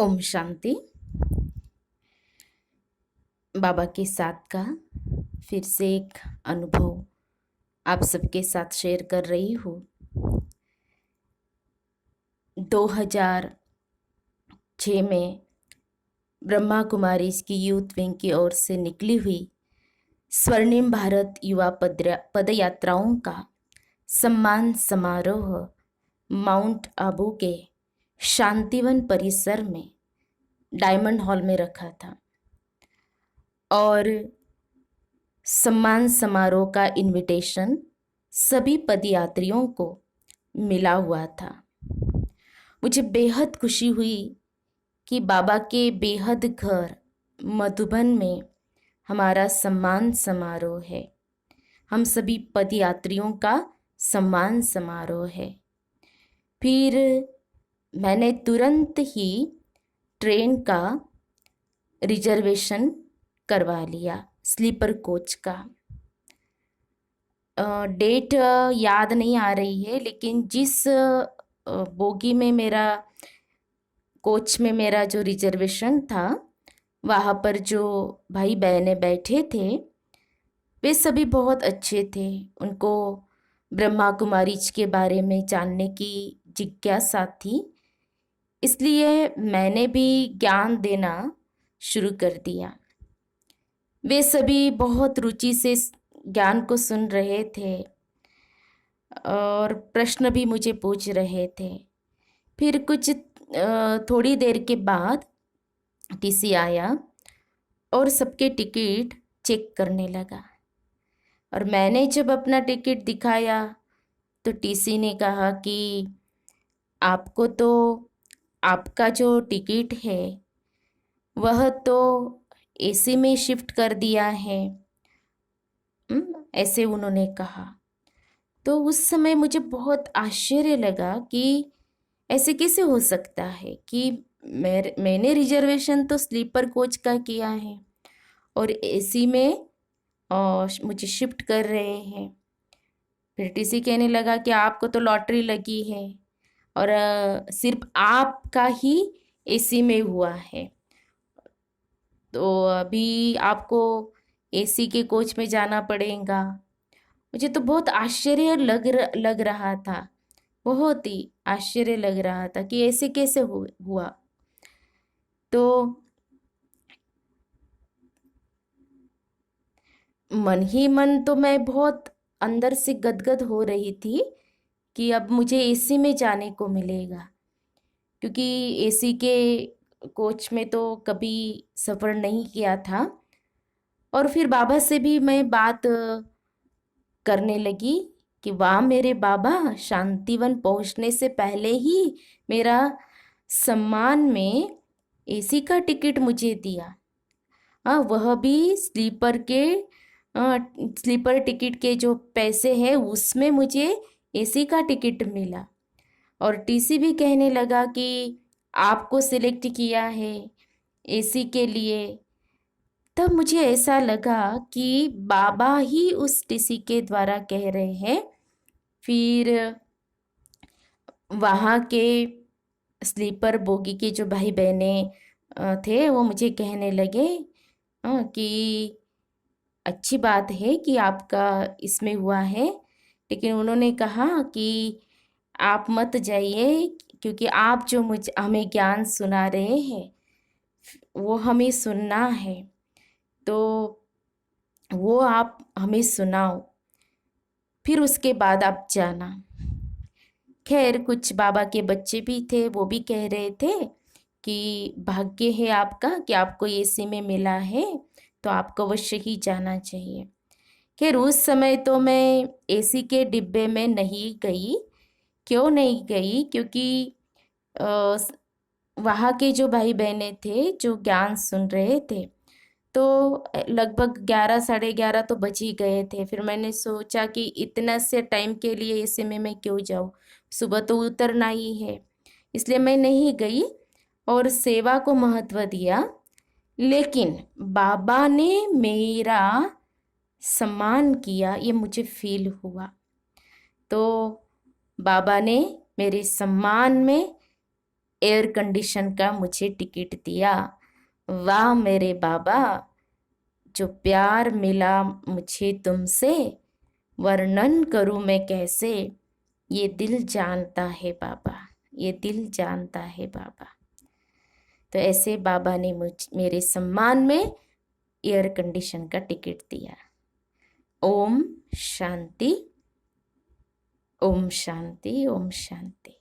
ओम शांति। बाबा के साथ का फिर से एक अनुभव आप सबके साथ शेयर कर रही हूँ। 2006 में ब्रह्मा कुमारी की यूथ विंग की ओर से निकली हुई स्वर्णिम भारत युवा पदयात्राओं का सम्मान समारोह माउंट आबू के शांतिवन परिसर में डायमंड हॉल में रखा था और सम्मान समारोह का इनविटेशन सभी पदयात्रियों को मिला हुआ था। मुझे बेहद खुशी हुई कि बाबा के बेहद घर मधुबन में हमारा सम्मान समारोह है। हम सभी पदयात्रियों का सम्मान समारोह है। फिर मैंने तुरंत ही ट्रेन का रिजर्वेशन करवा लिया, स्लीपर कोच का। डेट याद नहीं आ रही है, लेकिन जिस बोगी में मेरा कोच में मेरा जो रिजर्वेशन था वहाँ पर जो भाई बहनें बैठे थे वे सभी बहुत अच्छे थे। उनको ब्रह्मा कुमारी के बारे में जानने की जिज्ञासा थी, इसलिए मैंने भी ज्ञान देना शुरू कर दिया। वे सभी बहुत रुचि से ज्ञान को सुन रहे थे और प्रश्न भी मुझे पूछ रहे थे। फिर कुछ थोड़ी देर के बाद टीसी आया और सबके टिकट चेक करने लगा और मैंने जब अपना टिकट दिखाया तो टीसी ने कहा कि आपको तो आपका जो टिकट है वह तो एसी में शिफ्ट कर दिया है। ऐसे उन्होंने कहा। तो उस समय मुझे बहुत आश्चर्य लगा कि ऐसे कैसे हो सकता है कि मैंने रिजर्वेशन तो स्लीपर कोच का किया है और एसी में मुझे शिफ्ट कर रहे हैं। फिर टीसी कहने लगा कि आपको तो लॉटरी लगी है और सिर्फ आपका ही एसी में हुआ है, तो अभी आपको एसी के कोच में जाना पड़ेगा। मुझे तो बहुत आश्चर्य लग रहा था, बहुत ही आश्चर्य लग रहा था कि ऐसे कैसे हुआ। तो मन ही मन तो मैं बहुत अंदर से गदगद हो रही थी कि अब मुझे एसी में जाने को मिलेगा, क्योंकि एसी के कोच में तो कभी सफ़र नहीं किया था। और फिर बाबा से भी मैं बात करने लगी कि वाह मेरे बाबा, शांतिवन पहुंचने से पहले ही मेरा सम्मान में एसी का टिकट मुझे दिया। वह भी स्लीपर टिकट के जो पैसे हैं उसमें मुझे एसी का टिकट मिला। और टीसी भी कहने लगा कि आपको सिलेक्ट किया है एसी के लिए। तब मुझे ऐसा लगा कि बाबा ही उस टीसी के द्वारा कह रहे हैं। फिर वहाँ के स्लीपर बोगी के जो भाई बहनें थे वो मुझे कहने लगे कि अच्छी बात है कि आपका इसमें हुआ है, लेकिन उन्होंने कहा कि आप मत जाइए, क्योंकि आप जो हमें ज्ञान सुना रहे हैं वो हमें सुनना है, तो वो आप हमें सुनाओ, फिर उसके बाद आप जाना। खैर कुछ बाबा के बच्चे भी थे, वो भी कह रहे थे कि भाग्य है आपका कि आपको एसी में मिला है, तो आपको अवश्य ही जाना चाहिए। खैर उस समय तो मैं एसी के डिब्बे में नहीं गई। क्यों नहीं गई? क्योंकि वहाँ के जो भाई बहनें थे जो ज्ञान सुन रहे थे, तो लगभग 11 साढ़े 11 तो बज ही गए थे। फिर मैंने सोचा कि इतना से टाइम के लिए एसी में मैं क्यों जाऊँ, सुबह तो उतरना ही है, इसलिए मैं नहीं गई और सेवा को महत्व दिया। लेकिन बाबा ने मेरा सम्मान किया, ये मुझे फील हुआ। तो बाबा ने मेरे सम्मान में एयर कंडीशन का मुझे टिकट दिया। वाह मेरे बाबा, जो प्यार मिला मुझे तुमसे, वर्णन करूं मैं कैसे। ये दिल जानता है बाबा, ये दिल जानता है बाबा। तो ऐसे बाबा ने मेरे सम्मान में एयर कंडीशन का टिकट दिया। ओम शांति, ओम शांति, ओम शांति।